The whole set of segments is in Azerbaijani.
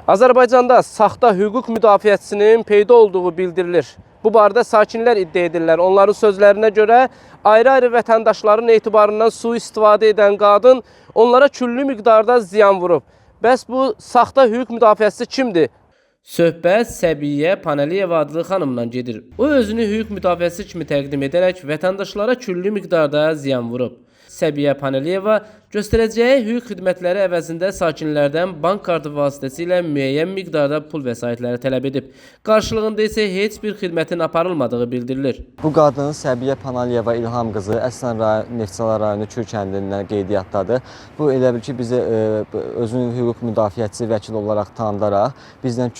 Azərbaycanda saxta hüquq müdafiəçisinin peyda olduğu bildirilir. Bu barədə sakinlər iddia edirlər. Onların sözlərinə görə ayrı-ayrı vətəndaşların etibarından sui-istifadə edən qadın onlara küllü miqdarda ziyan vurub. Bəs bu saxta hüquq müdafiəçisi kimdir? Söhbət Səbiyyə Panəliyeva adlı xanımdan gedir. O özünü hüquq müdafiəçisi kimi təqdim edərək vətəndaşlara küllü miqdarda ziyan vurub. Səbiyyə Panəliyeva göstərəcəyi hüquq xidmətləri əvəzində sakinlərdən bank kartı vasitəsilə müəyyən miqdarda pul vəsaitləri tələb edib. Qarşılığında isə heç bir xidmətin aparılmadığı bildirilir. Bu qadın Səbiyyə Panəliyeva İlham qızı Əslan rayon Neftçala rayonu Kür kəndindən qeydiyyatdadır. Bu elə bil ki, bizi özünün hüquq müdafiəçisi vəkil olaraq tanıdaraq bizdən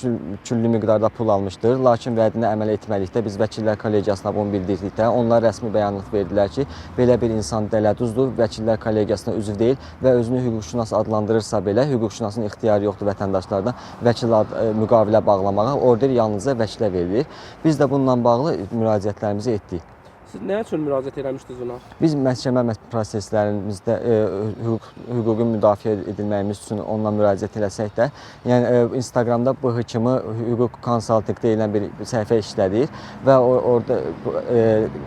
küllü miqdarda pul almışdır. Lakin vədinə əməl etmədikdə biz vəkillər kollegiyasına bunu bildirdikdə onlar rəsmi bəyanat verdilər ki, belə bir insan dələduzdur, vəkillər kollegiyasına üzv deyil və özünü hüquqşünas adlandırırsa belə, hüquqşünasın ixtiyarı yoxdur vətəndaşlardan vəkil müqavilə bağlamağa, order yalnızca vəkilə verilir. Biz də bununla bağlı müraciətlərimizi etdik. Siz nə üçün müraciət etmişdiniz ona? Biz məhkəmə proseslərimizdə hüquqi müdafiə edilməyimiz üçün onunla müraciət eləsək də, yəni Instagramda bu kimi hüquq konsaltinq deyilən bir səhifə işlədik və orada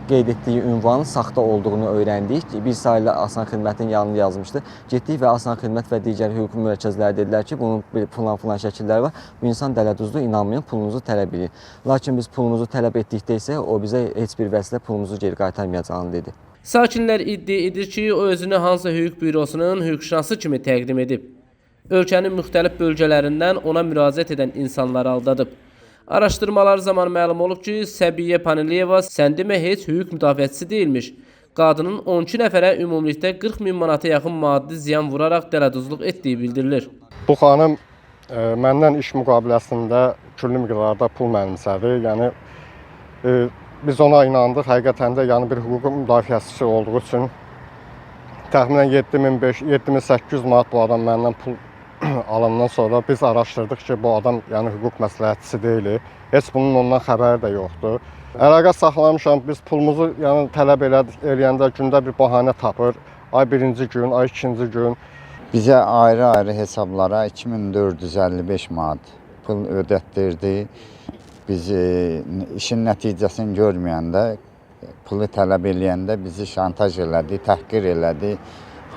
qeyd etdiyi ünvanın saxta olduğunu öyrəndik. Bir sayılı Asan Xidmətin yanını yazmışdı. Getdik və Asan Xidmət və digər hüquqi mürəkkəzləri dedilər ki, bunun filan şəkilləri var. Bu insan dələduzdur, inanmayın, pulunuzu tələb edin. Lakin biz pulumuzu tələb etdikdə isə o bizə heç bir vəsilə pulumuzu geri qaytarmayacağını dedi. Sakinlər iddia edir ki, o özünü hansı hüquq bürosunun hüquqşünası kimi təqdim edib. Ölkənin müxtəlif bölgələrindən ona müraciət edən insanları aldadıb. Araşdırmalar zamanı məlum olub ki, Səbiyyə Panəliyeva sən demə heç hüquq müdafiəçisi deyilmiş. Qadının 12 nəfərə ümumilikdə 40 min manata yaxın maddi ziyan vuraraq dələduzluq etdiyi bildirilir. Bu xanım məndən iş müqaviləsində küllü miqdarda pul mənimsədi. Yəni biz ona inandıq. Həqiqətən də yəni bir hüquq müdafiəçisi olduğu üçün təxminən 7800 manat bu adam məndən pul alandan sonra biz araşdırdıq ki, bu adam yəni hüquq məsləhətçisi deyil. Heç bunun ondan xəbəri də yoxdur. Əlaqə saxlamışam. Biz pulumuzu yəni tələb eləyəndə gündə bir bəhanə tapır. Ay birinci gün, ay ikinci gün. Bizə ayrı-ayrı hesablara 2455 manat pul ödətdirdi. Biz işin nəticəsini görməyəndə, pulu tələb eləyəndə bizi şantaj elədi, təhqir elədi.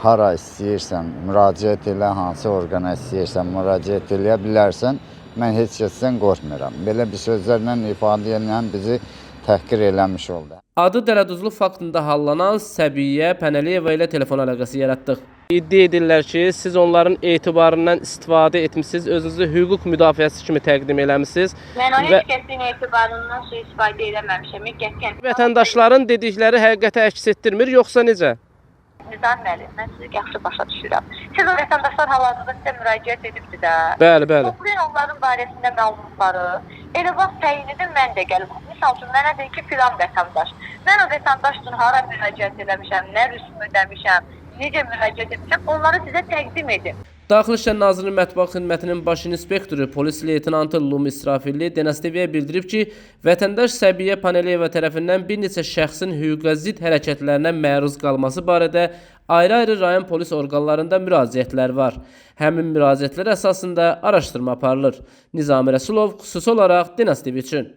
Hara istəyirsən, müraciət elə, hansı orqana istəyirsən, müraciət eləyə bilərsən. Mən heç kəsdən qorxmuram. Belə bir sözlərlə ifadə edən bizi təhqir eləmiş oldu. Adı dələduzluq faktında hallanan Səbiyyə Panəliyeva ilə telefon əlaqəsi yaratdıq. İddia edirlər ki, siz onların etibarından istifadə etmişsiniz, özünüzü hüquq müdafiəçisi kimi təqdim eləmişsiniz. Mən o heç kəsin etibarından istifadə eləməmişəm. Vətəndaşların dedikləri həqiqəti əks etdirmir, yoxsa necə? Nizam müəllim, mən sizi yaxşı başa düşürəm. Siz o vətəndaşlar hal-hazırda sizə müraciət edibdir də. Bəli, bəli. Toplayın onların barəsində məlumatları. Elə vaxt təyin edin, mən də gəlim. Misal üçün, mənə deyir ki, filan vətəndaş. Mən o vətəndaş üçün hara müraciət eləmişəm, nə rüsum ödəmişəm, necə müraciət etmişəm, onları sizə təqdim edin. Daxili İşlər Nazirinin Mətbuat Xidmətinin baş inspektoru polis leytenantı Lum İsrafilli DNS TV-yə bildirib ki, vətəndaş Səbiyyə Panəliyeva tərəfindən bir neçə şəxsin hüquqa zidd hərəkətlərinə məruz qalması barədə ayrı-ayrı rayon polis orqanlarında müraciətlər var. Həmin müraciətlər əsasında araşdırma aparılır. Nizami Rəsulov xüsusi olaraq DNS TV üçün.